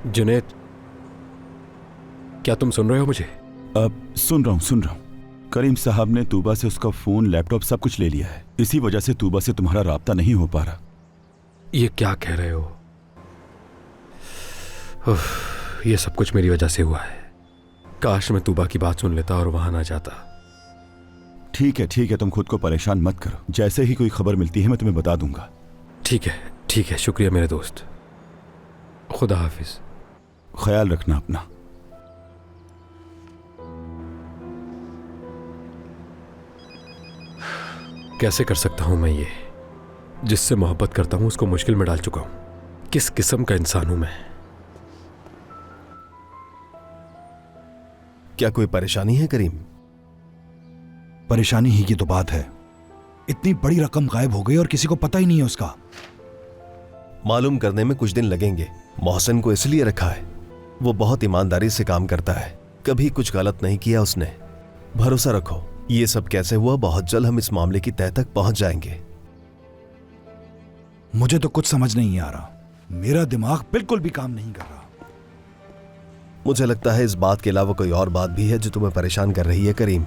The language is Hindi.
जुनैद, क्या तुम सुन रहे हो मुझे? अब सुन रहा हूँ। करीम साहब ने तूबा से उसका फोन, लैपटॉप सब कुछ ले लिया है। इसी वजह से तूबा से तुम्हारा राब्ता नहीं हो पा रहा। ये क्या कह रहे हो? ये सब कुछ मेरी वजह से हुआ है। काश मैं तूबा की बात सुन लेता और वहां ना जाता। ठीक है, तुम खुद को परेशान मत करो। जैसे ही कोई खबर मिलती है मैं तुम्हें बता दूंगा। ठीक है, शुक्रिया मेरे दोस्त। खुदा हाफिज। ख्याल रखना अपना। कैसे कर सकता हूं मैं ये? जिससे मोहब्बत करता हूं उसको मुश्किल में डाल चुका हूं। किस किस्म का इंसान हूं मैं? क्या कोई परेशानी है करीम? परेशानी ही की तो बात है। इतनी बड़ी रकम गायब हो गई और किसी को पता ही नहीं है उसका। मालूम करने में कुछ दिन लगेंगे। मोहसिन को इसलिए रखा है, वो बहुत ईमानदारी से काम करता है, कभी कुछ गलत नहीं किया उसने। भरोसा रखो, ये सब कैसे हुआ, बहुत जल्द हम इस मामले की तह तक पहुंच जाएंगे। मुझे तो कुछ समझ नहीं आ रहा। मेरा दिमाग बिल्कुल भी काम नहीं कर रहा। मुझे लगता है इस बात के अलावा कोई और बात भी है जो तुम्हें परेशान कर रही है करीम।